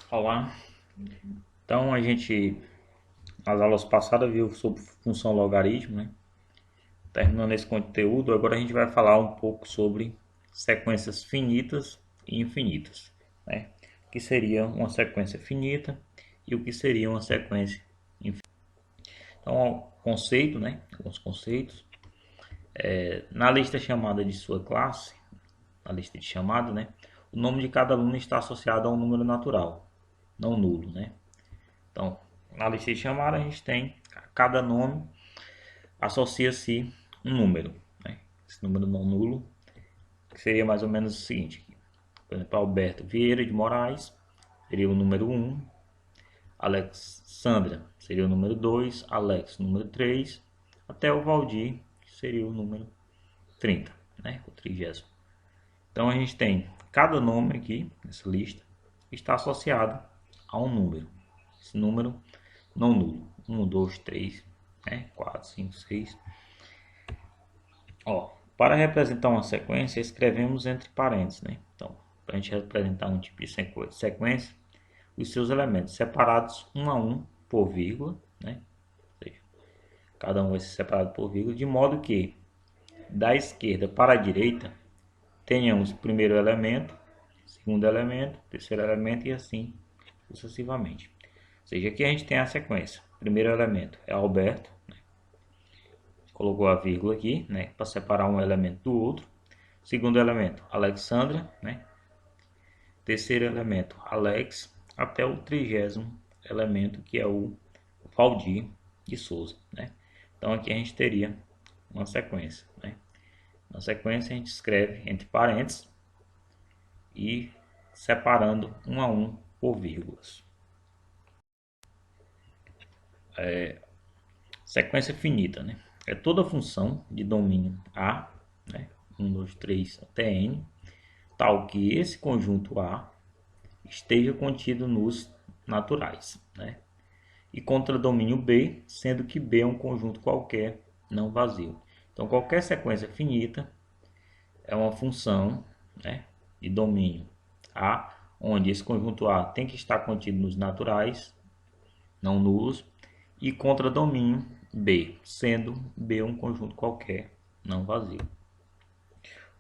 Olá, então nas aulas passadas viu sobre função logaritmo, né? Terminando esse conteúdo, agora a gente vai falar um pouco sobre sequências finitas e infinitas, né? O que seria uma sequência finita e o que seria uma sequência infinita. Então, conceito, né? Alguns conceitos. Na lista chamada de sua classe, na lista de chamada, né? O nome de cada aluno está associado a um número natural, não nulo, né? Então, na lista de chamada a gente tem cada nome associa-se um número, né? Esse número não nulo, que seria mais ou menos o seguinte: por exemplo, Alberto Vieira de Moraes seria o número 1, Alexandra seria o número 2, Alex número 3, até o Valdir, que seria o número 30, né? O 30º. Então a gente tem cada nome aqui nessa lista está associado a um número. Esse número não nulo. 1, 2, 3, né? 4, 5, 6. Ó, para representar uma sequência, escrevemos entre parênteses, né? Então, para a gente representar um tipo de sequência, os seus elementos separados um a um por vírgula, né? Ou seja, cada um vai ser separado por vírgula, de modo que da esquerda para a direita tenhamos o primeiro elemento, segundo elemento, terceiro elemento e assim sucessivamente. Ou seja, aqui a gente tem a sequência. O primeiro elemento é Alberto, né? Colocou a vírgula aqui, né, para separar um elemento do outro. Segundo elemento, Alexandra, né? Terceiro elemento, Alex, até o 30º elemento, que é o Valdir de Souza, né? Então aqui a gente teria uma sequência, né? Na sequência a gente escreve entre parênteses e separando um a um por vírgulas. Sequência finita, né? É toda função de domínio A, né? 1, 2, 3 até N, tal que esse conjunto A esteja contido nos naturais, né? E contra domínio B, sendo que B é um conjunto qualquer não vazio. Então, qualquer sequência finita é uma função, né, de domínio A, onde esse conjunto A tem que estar contido nos naturais, não nulos, e contra domínio B, sendo B um conjunto qualquer não vazio.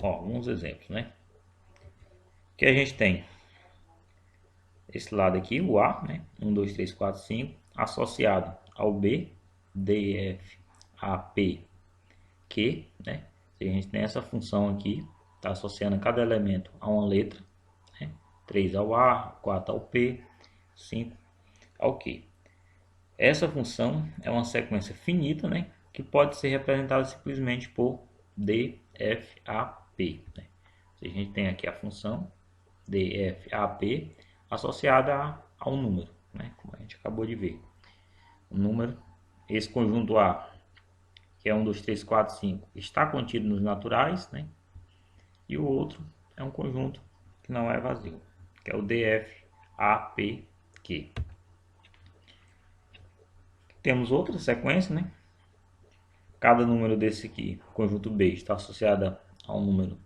Ó, alguns exemplos, né? Que a gente tem esse lado aqui, o A, né? 1, 2, 3, 4, 5, associado ao B, D, F, A, P, Q, né? A gente tem essa função aqui, está associando cada elemento a uma letra, né? 3 ao A, 4 ao P, 5 ao Q. Essa função é uma sequência finita, né? Que pode ser representada simplesmente por D, F, A, P, né? A gente tem aqui a função D, F, A, P associada a um número, né? Como a gente acabou de ver. O número, esse conjunto A, que é 1, 2, 3, 4, 5, está contido nos naturais, né? E o outro é um conjunto que não é vazio, que é o DF, A, P, Q. Temos outra sequência, né? Cada número desse aqui, conjunto B, está associado a um número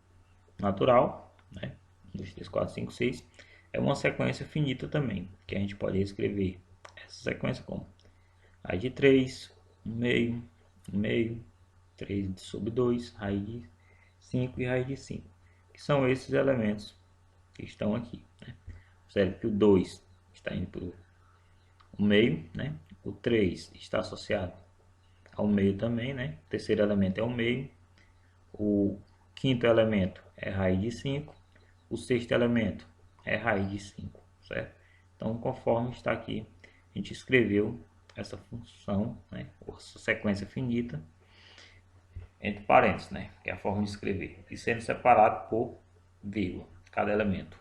natural, né? 1, 2, 3, 4, 5, 6. É uma sequência finita também, que a gente pode escrever essa sequência como raiz de 3, 1 meio, 1 meio, 3 sobre 2, raiz de 5 e raiz de 5. Que são esses elementos que estão aqui, né? Observe que o 2 está indo para o meio, né? O 3 está associado ao meio também, né? O terceiro elemento é o meio. O quinto elemento é raiz de 5. O sexto elemento é raiz de 5, certo? Então, conforme está aqui, a gente escreveu essa função, né? Essa sequência finita entre parênteses, né? Que é a forma de escrever. E sendo separado por vírgula, cada elemento.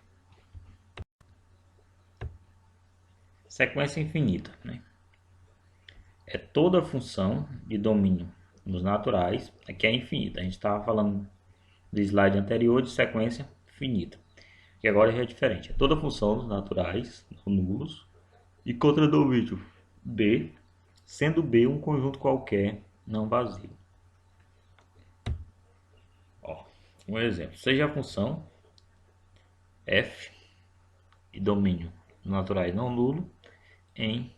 Sequência infinita, né? É toda função de domínio nos naturais, que é infinita. A gente estava falando do slide anterior de sequência finita, que agora já é diferente. É toda função dos naturais, nulos, e contra domínio B, sendo B um conjunto qualquer não vazio. Ó, um exemplo, seja a função f de domínio naturais não nulo em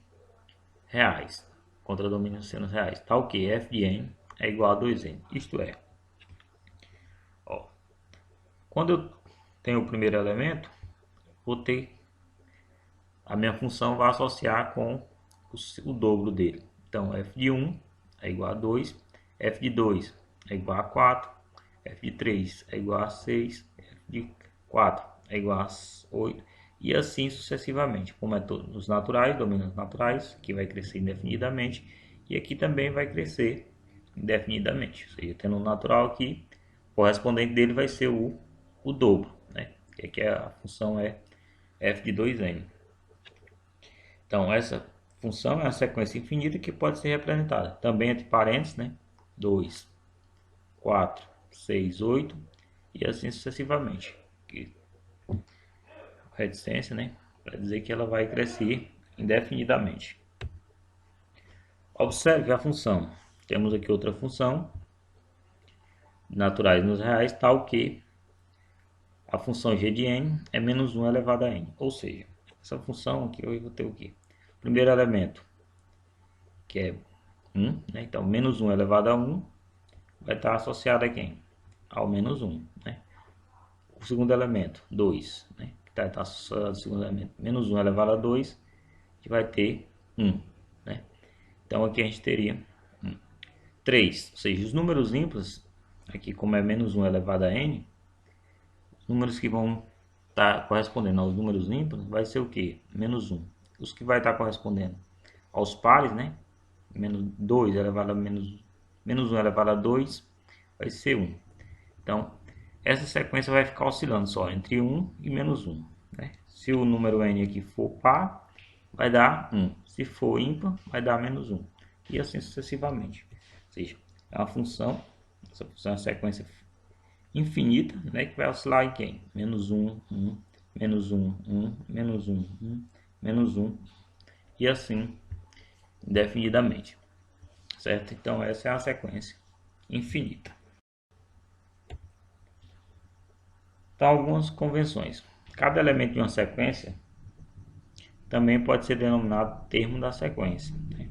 reais, contra domínio sendo reais, tal que f de n é igual a 2n. Isto é, ó, quando eu tenho o primeiro elemento, vou ter a minha função vai associar com o dobro dele. Então, f de 1 é igual a 2, f de 2 é igual a 4, f de 3 é igual a 6, f de 4 é igual a 8, e assim sucessivamente. Como é todos naturais, domínios naturais, que vai crescer indefinidamente, e aqui também vai crescer indefinidamente. Ou seja, tendo um natural aqui, o correspondente dele vai ser o dobro, né? Que aqui a função é f de 2n. Então, essa função é uma sequência infinita que pode ser representada também entre parênteses, né? 2, 4, 6, 8 e assim sucessivamente. Reticência, né? Para dizer que ela vai crescer indefinidamente. Observe a função. Temos aqui outra função, naturais nos reais, tal que a função g de n é menos 1 elevado a n. Ou seja, essa função aqui eu vou ter o quê? Primeiro elemento, que é 1, né? Então, menos 1 elevado a 1 vai estar associado a quem? Ao menos 1, né? O segundo elemento, 2, né? Que está associado ao segundo elemento, menos 1 elevado a 2, que vai ter 1, né? Então, aqui a gente teria 3, ou seja, os números ímpares, aqui como é menos 1 elevado a n, os números que vão estar correspondendo aos números ímpares vai ser o que? Menos 1. Os que vai estar correspondendo aos pares, né? Menos 2 elevado a menos 1 elevado a 2 vai ser 1. Então, essa sequência vai ficar oscilando só entre 1 e menos 1. Né? Se o número n aqui for par, vai dar 1. Se for ímpar, vai dar menos 1. E assim sucessivamente. Ou seja, é uma função, essa função é uma sequência infinita, né, que vai oscilar em quem? Menos 1, 1, menos 1, 1, menos 1, 1, menos 1. E assim, indefinidamente. Certo? Então, essa é a sequência infinita. Então, algumas convenções. Cada elemento de uma sequência também pode ser denominado termo da sequência. Né?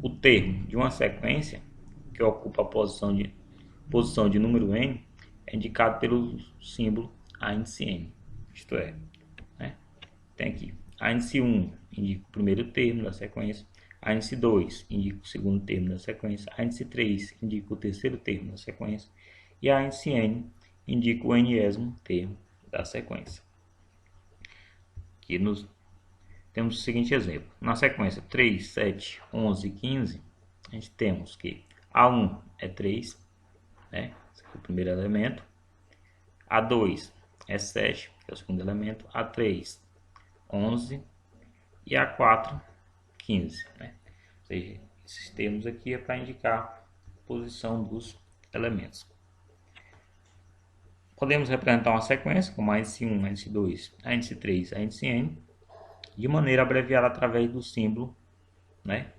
O termo de uma sequência, que ocupa a posição de número n, é indicado pelo símbolo a índice n. Isto é, né? Tem aqui a índice 1 indica o primeiro termo da sequência, a índice 2 indica o segundo termo da sequência, a índice 3 indica o terceiro termo da sequência e a índice n indica o n-ésimo termo da sequência. Aqui temos o seguinte exemplo. Na sequência 3, 7, 11 e 15, a gente temos que A1 é 3, né? Esse aqui é o primeiro elemento. A2 é 7, que é o segundo elemento. A3, 11 e A4, 15. Né? Ou seja, esses termos aqui é para indicar a posição dos elementos. Podemos representar uma sequência como a índice 1, a índice 2, a índice 3, a índice n, de maneira abreviada através do símbolo, né?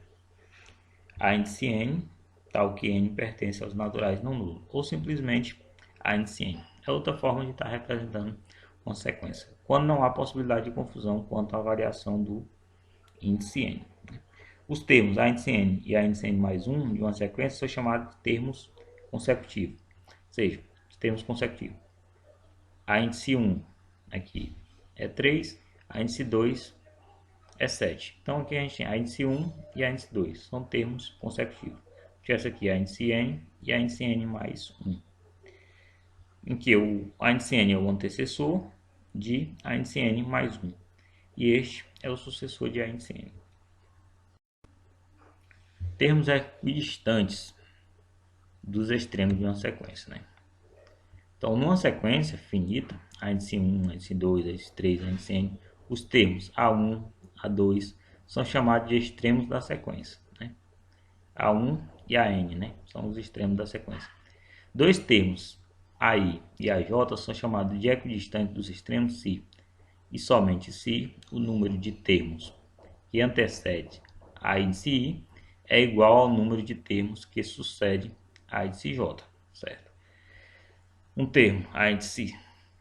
A índice n, tal que n pertence aos naturais não nulos, ou simplesmente a índice n. É outra forma de estar representando uma sequência, quando não há possibilidade de confusão quanto à variação do índice n. Os termos a índice n e a índice n mais 1 de uma sequência são chamados de termos consecutivos, ou seja, os termos consecutivos. A índice 1 aqui é 3, a índice 2 é 7. Então aqui a gente tem a índice 1 e a índice 2, são termos consecutivos. Essa aqui é a índice n e a índice n mais 1. Em que a índice n é o antecessor de a índice n mais 1. E este é o sucessor de a índice n. Termos equidistantes dos extremos de uma sequência, né? Então, numa sequência finita, a índice 1, a índice 2, a índice 3, a índice n, os termos A1, A2 são chamados de extremos da sequência, né? A1 e AN, né? São os extremos da sequência. Dois termos, AI e AJ, são chamados de equidistantes dos extremos se e somente se o número de termos que antecede a índice I é igual ao número de termos que sucede a índice J, certo? Um termo, a índice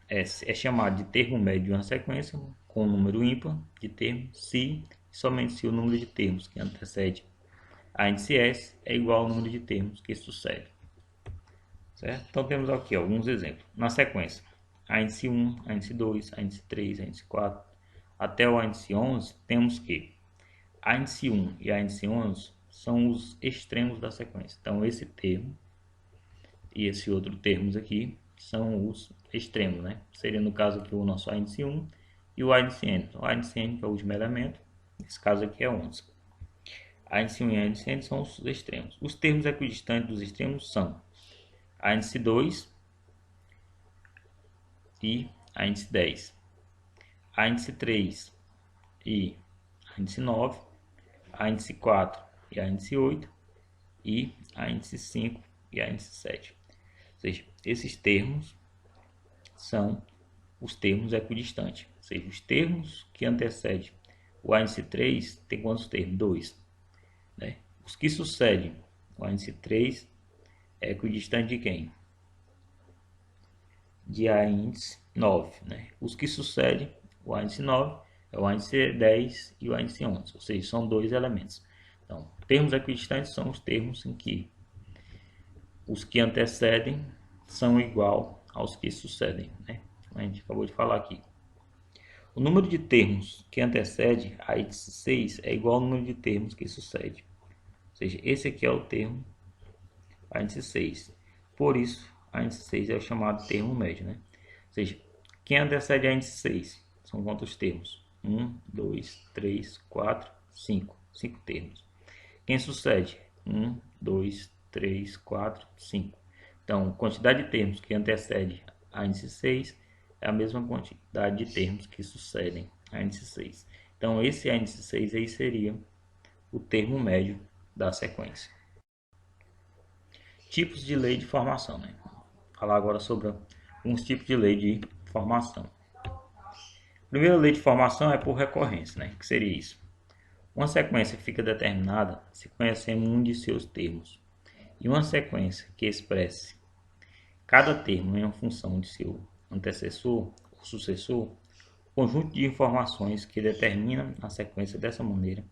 S, é chamado de termo médio de uma sequência com o número ímpar de termos se e somente se o número de termos que antecede a índice S é igual ao número de termos que sucede. Certo? Então temos aqui alguns exemplos. Na sequência, a índice 1, a índice 2, a índice 3, a índice 4, até o índice 11, temos que a índice 1 e a índice 11 são os extremos da sequência. Então esse termo e esse outro termos aqui são os extremos, né? Seria no caso aqui o nosso índice 1 e o índice n. O índice n que é o último elemento, nesse caso aqui é 11. A índice 1 e a índice n são os extremos. Os termos equidistantes dos extremos são a índice 2 e a índice 10, a índice 3 e a índice 9, a índice 4 e a índice 8 e a índice 5 e a índice 7. Ou seja, esses termos são os termos equidistantes. Ou seja, os termos que antecedem o índice 3 tem quantos termos? 2. Né? Os que sucedem o índice 3 é equidistante de quem? De a índice 9. Né? Os que sucedem o índice 9 é o índice 10 e o índice 11. Ou seja, são dois elementos. Então, termos equidistantes são os termos em que os que antecedem são igual aos que sucedem. Né? A gente acabou de falar aqui. O número de termos que antecede a índice 6 é igual ao número de termos que sucede. Ou seja, esse aqui é o termo a índice 6. Por isso, a índice 6 é o chamado termo médio. Né? Ou seja, quem antecede a índice 6 são quantos termos? 1, 2, 3, 4, 5. 5 termos. Quem sucede? 1, 2, 3, 4, 5. Então, quantidade de termos que antecede a índice 6 é a mesma quantidade de termos que sucedem a índice 6. Então, esse índice 6 aí seria o termo médio da sequência. Tipos de lei de formação. Né? Vou falar agora sobre alguns tipos de lei de formação. A primeira lei de formação é por recorrência. Né? O que seria isso? Uma sequência fica determinada se conhecemos um de seus termos. E uma sequência que expresse cada termo em uma função de seu antecessor ou sucessor, o conjunto de informações que determina a sequência dessa maneira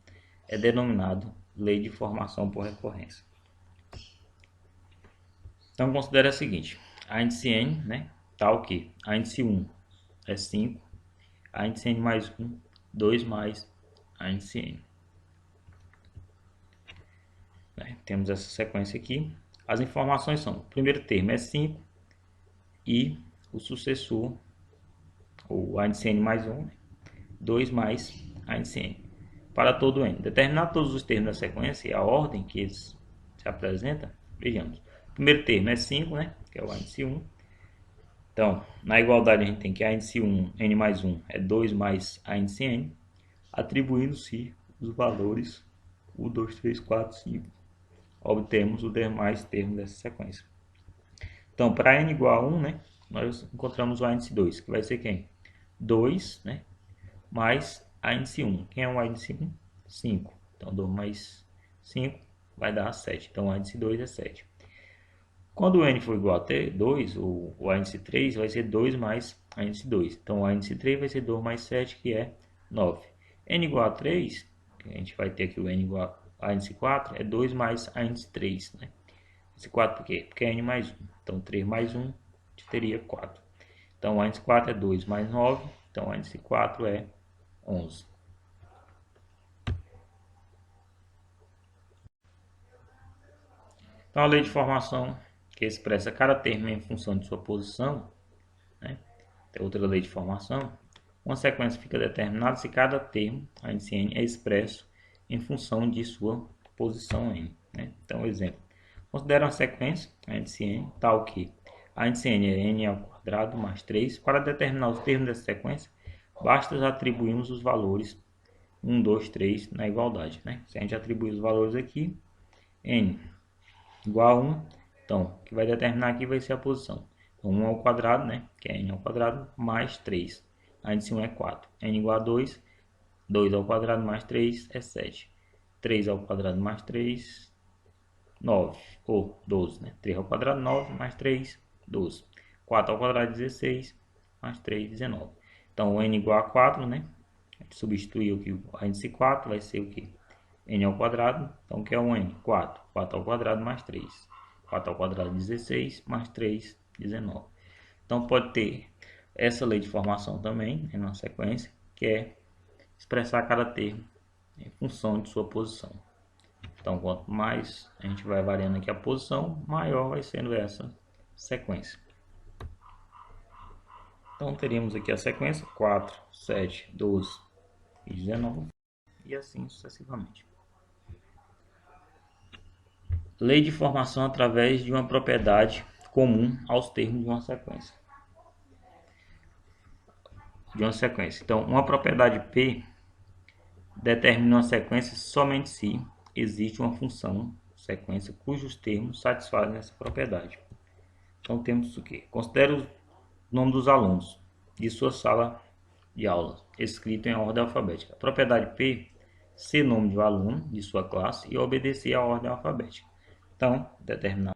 é denominado lei de formação por recorrência. Então, considere a seguinte, a índice n, né, tal que a índice 1 é 5, a índice n mais 1, 2 mais a índice n. Temos essa sequência aqui. As informações são, o primeiro termo é 5 e o sucessor, ou a índice n mais 1, 2 mais a índice n. Para todo n. Determinar todos os termos da sequência e a ordem que eles se apresentam, vejamos. O primeiro termo é 5, né, que é o índice 1. Então, na igualdade a gente tem que a índice 1, n mais 1, é 2 mais a índice n, atribuindo-se os valores 1, 2, 3, 4, 5. Obtemos os demais termos dessa sequência. Então, para n igual a 1, né, nós encontramos o índice 2, que vai ser quem? 2, né, mais a índice 1. Quem é o índice 1? 5. Então, 2 mais 5 vai dar 7. Então, o índice 2 é 7. Quando o n for igual a 2, o índice 3 vai ser 2 mais a índice 2. Então, o índice 3 vai ser 2 mais 7, que é 9. n igual a 3, a gente vai ter aqui o n igual a índice 4, é 2 mais a índice 3. Né? Esse 4 por quê? Porque é n mais 1. Então, 3 mais 1 teria 4. Então, o índice 4 é 2 mais 9. Então, o índice 4 é 11. Então, a lei de formação que expressa cada termo em função de sua posição, né? Tem outra lei de formação. Uma sequência fica determinada se cada termo, a índice n, é expresso em função de sua posição n. Né? Então, exemplo. Considera uma sequência, a índice n, tal que a índice n é n ao quadrado mais 3. Para determinar os termos dessa sequência, basta atribuirmos os valores 1, 2, 3 na igualdade. Né? Se a gente atribuir os valores aqui, n igual a 1, então o que vai determinar aqui vai ser a posição. Então, 1 ao quadrado, né, que é n ao quadrado, mais 3. A índice 1 é 4. n igual a 2, 2 ao quadrado mais 3 é 7. 3 ao quadrado mais 3, 9, ou 12, né? 3 ao quadrado, 9, mais 3, 12. 4 ao quadrado, 16, mais 3, 19. Então, o n igual a 4, né? A gente substituiu aqui a índice 4, vai ser o que? N ao quadrado. Então, o que é o n? 4. 4 ao quadrado mais 3. 4 ao quadrado, 16, mais 3, 19. Então, pode ter essa lei de formação também, né, na sequência, que é expressar cada termo em função de sua posição. Então, quanto mais a gente vai variando aqui a posição, maior vai sendo essa sequência. Então, teríamos aqui a sequência 4, 7, 12 e 19, e assim sucessivamente. Lei de formação através de uma propriedade comum aos termos de uma sequência. Então, uma propriedade P determina uma sequência somente se existe uma função sequência cujos termos satisfazem essa propriedade. Então temos o que? Considere o nome dos alunos de sua sala de aula, escrito em ordem alfabética. A propriedade P, ser nome de um aluno de sua classe e obedecer à ordem alfabética. Então, determinar